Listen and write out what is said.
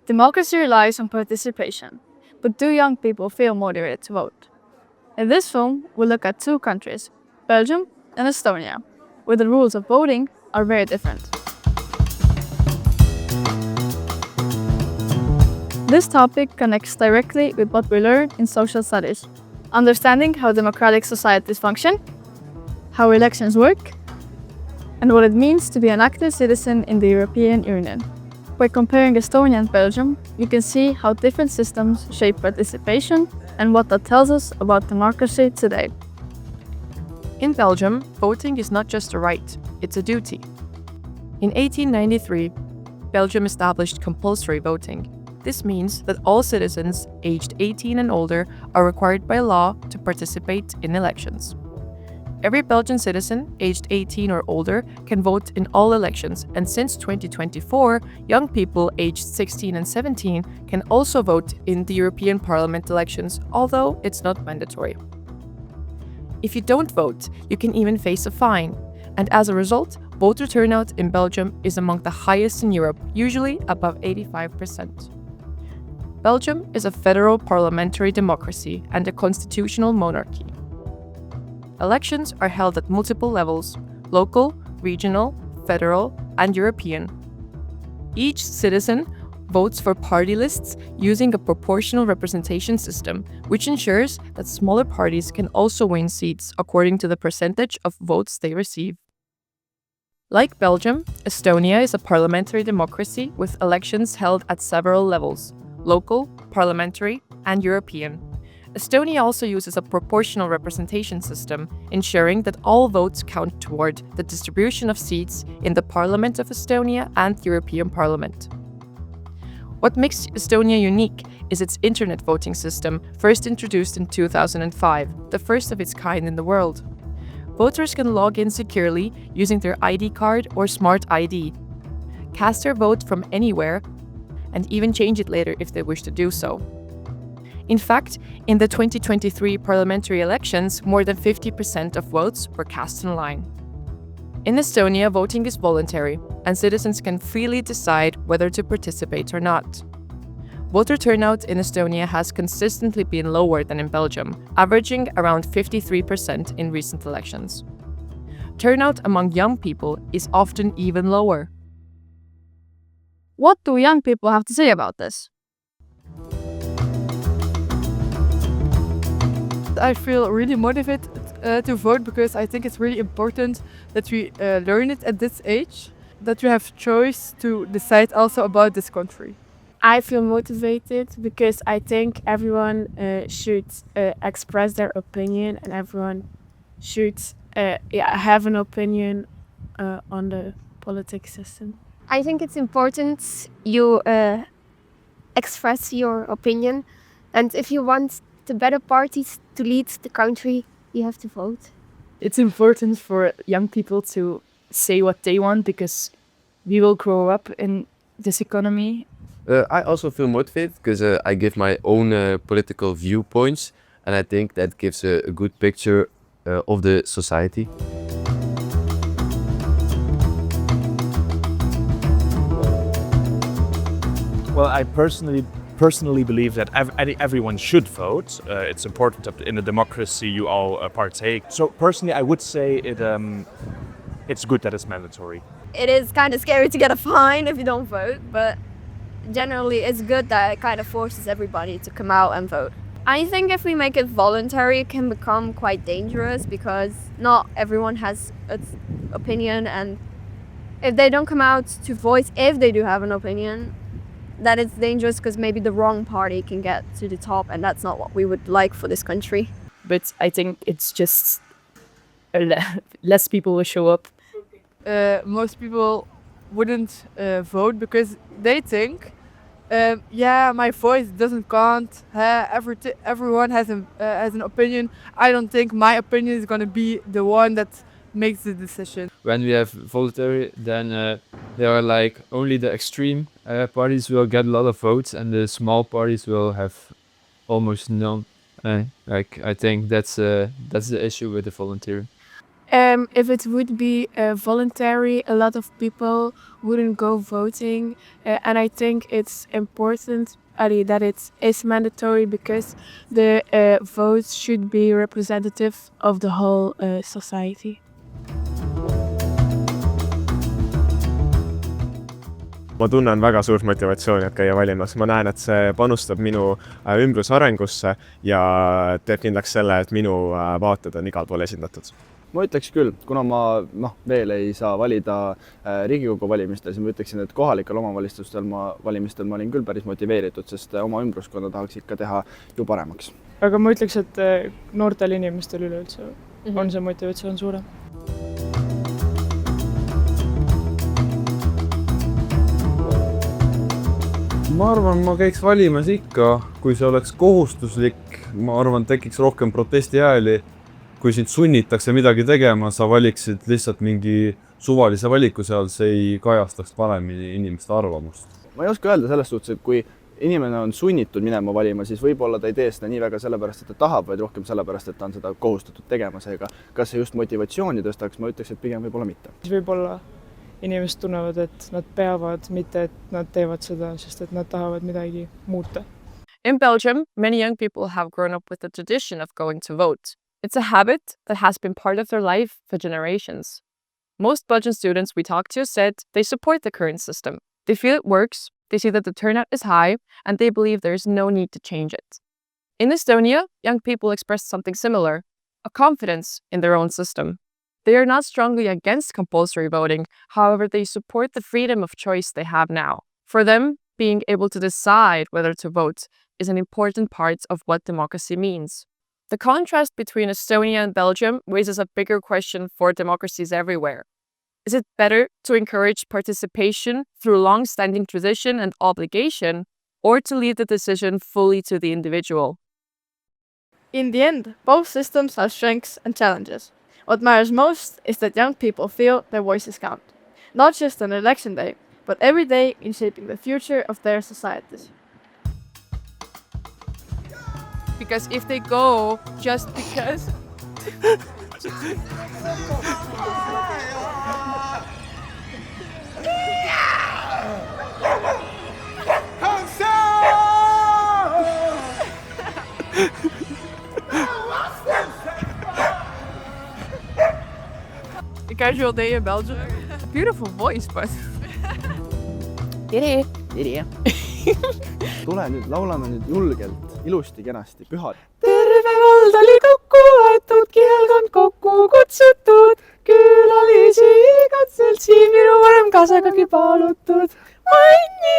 Democracy relies on participation, but do young people feel motivated to vote? In this film, we look at two countries, Belgium and Estonia, where the rules of voting are very different. This topic connects directly with what we learn in social studies, understanding how democratic societies function, how elections work, and what it means to be an active citizen in the European Union. By comparing Estonia and Belgium, you can see how different systems shape participation and what that tells us about democracy today. In Belgium, voting is not just a right, it's a duty. In 1893, Belgium established compulsory voting. This means that all citizens aged 18 and older are required by law to participate in elections. Every Belgian citizen aged 18 or older can vote in all elections, and since 2024, young people aged 16 and 17 can also vote in the European Parliament elections, although it's not mandatory. If you don't vote, you can even face a fine, and as a result, voter turnout in Belgium is among the highest in Europe, usually above 85%. Belgium is a federal parliamentary democracy and a constitutional monarchy. Elections are held at multiple levels: local, regional, federal, and European. Each citizen votes for party lists using a proportional representation system, which ensures that smaller parties can also win seats according to the percentage of votes they receive. Like Belgium, Estonia is a parliamentary democracy with elections held at several levels: local, parliamentary, and European. Estonia also uses a proportional representation system, ensuring that all votes count toward the distribution of seats in the Parliament of Estonia and the European Parliament. What makes Estonia unique is its internet voting system, first introduced in 2005, the first of its kind in the world. Voters can log in securely using their ID card or smart ID, cast their vote from anywhere, and even change it later if they wish to do so. In fact, in the 2023 parliamentary elections, more than 50% of votes were cast online. In Estonia, voting is voluntary, and citizens can freely decide whether to participate or not. Voter turnout in Estonia has consistently been lower than in Belgium, averaging around 53% in recent elections. Turnout among young people is often even lower. What do young people have to say about this? I feel really motivated to vote because I think it's really important that we learn it at this age, that we have choice to decide also about this country. I feel motivated because I think everyone should express their opinion and everyone should have an opinion on the politics system. I think it's important you express your opinion, and if you want the better parties to lead the country, you have to vote. It's important for young people to say what they want because we will grow up in this economy. I also feel motivated because I give my own political viewpoints, and I think that gives a good picture of the society. Well, I personally believe that everyone should vote. It's important that in a democracy you all partake. So personally, I would say it's good that it's mandatory. It is kind of scary to get a fine if you don't vote, but generally it's good that it kind of forces everybody to come out and vote. I think if we make it voluntary, it can become quite dangerous because not everyone has an opinion, and if they don't come out to voice, if they do have an opinion, that it's dangerous because maybe the wrong party can get to the top, and that's not what we would like for this country. But I think it's just less people will show up. Most people wouldn't vote because they think, my voice doesn't count. Everyone has an opinion. I don't think my opinion is going to be the one that makes the decision. When we have voluntary, then there are like only the extreme parties will get a lot of votes, and the small parties will have almost none. I think that's the issue with the voluntary. If it would be voluntary, a lot of people wouldn't go voting. And I think it's important that it is mandatory because the votes should be representative of the whole society. Ma tunnen väga suurt motivatsiooni, et käia valimas. Ma näen, et see panustab minu ümbruse arengusse ja teeb kindlaks selle, et minu vaated on igal pool esindatud. Ma ütleks küll, kuna ma veel ei saa valida Riigikogu valimistel, siis ma ütleksin, et kohalikel omavalitsustel valimistel ma olin küll päris motiveeritud, sest oma ümbruskonda tahaks ikka teha ju paremaks. Aga ma ütleks, et noortel inimestel üleüldse on see motivatsioon suurem. Ma arvan, ma käiks valimas ikka, kui see oleks kohustuslik. Ma arvan, tekiks rohkem protestihääli. Kui sind sunnitakse midagi tegema, sa valiksid lihtsalt mingi suvalise valiku seal, see ei kajastaks paremini inimeste arvamust. Ma ei oska öelda selles suhtes, et kui inimene on sunnitud minema valima, siis võib-olla ta ei tee seda nii väga sellepärast, et ta tahab, vaid rohkem sellepärast, et ta on seda kohustatud tegema. Seega, kas see just motivatsiooni tõstaks, ma ütleks, et pigem võib-olla mitte. Võib-olla inimesed tunnevad, et nad peavad, mitte et nad teevad seda, sest et nad tahavad midagi muuta. In Belgium, many young people have grown up with the tradition of going to vote. It's a habit that has been part of their life for generations. Most Belgian students we talked to said they support the current system. They feel it works, they see that the turnout is high, and they believe there is no need to change it. In Estonia, young people expressed something similar, a confidence in their own system. They are not strongly against compulsory voting, however, they support the freedom of choice they have now. For them, being able to decide whether to vote is an important part of what democracy means. The contrast between Estonia and Belgium raises a bigger question for democracies everywhere. Is it better to encourage participation through long-standing tradition and obligation, or to leave the decision fully to the individual? In the end, both systems have strengths and challenges. What matters most is that young people feel their voices count, not just on election day, but every day in shaping the future of their societies. Because if they go just because... A casual day in Belgium. Beautiful voice, but... Tere! Tere! Tule nüüd, laulame nüüd julgelt, ilusti, kenasti, pühad. Terve vald oli kokku võetud, kihelkond kokku kutsutud, külalisi igat seltsi minu varem kaasagagi palutud. Manni!